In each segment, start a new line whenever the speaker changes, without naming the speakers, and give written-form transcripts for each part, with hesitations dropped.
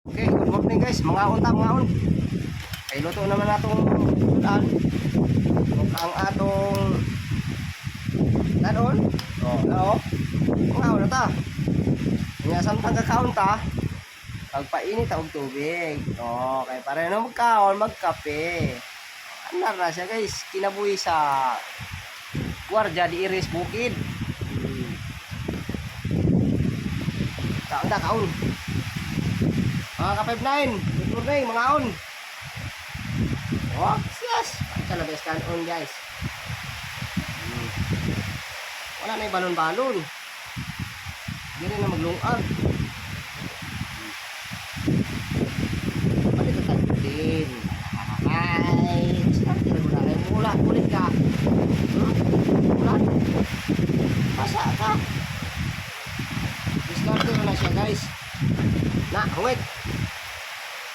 Okay, good morning guys, mga unta, mga un. Ay luto naman natong ulan. Ang atong nanon. Oh, no. Mga una ta. Nya samtang kakaon ta, pagpainit og tubig. Oh, kay para na magkaon, magkape. Andar na siya guys, kinabuhi sa Guardia di Iris Bukid. Kaon ta, kaon. Mga ka-59, good morning, mga on. Oh, yes. Pansa na best on guys. Wala na yung balon-balon. Hindi rin na maglungag. Balik ka din. Ay, start mo na rin. Ulit ka. Ulan. Pasa ka. Discard na siya guys. Na, wait.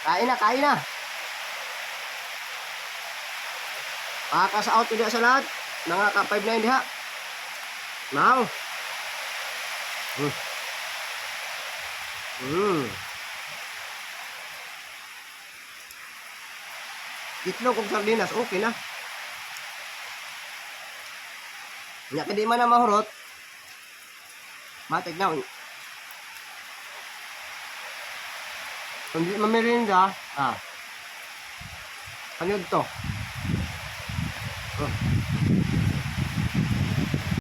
Kain na, kain na. Pakas out ulit sa lahat. Mga ka-59 diha. Now. Itlog kong sardinas, okay na. Nya kadi man na mahurot. Matig na. Hindi mamirinda, ano to?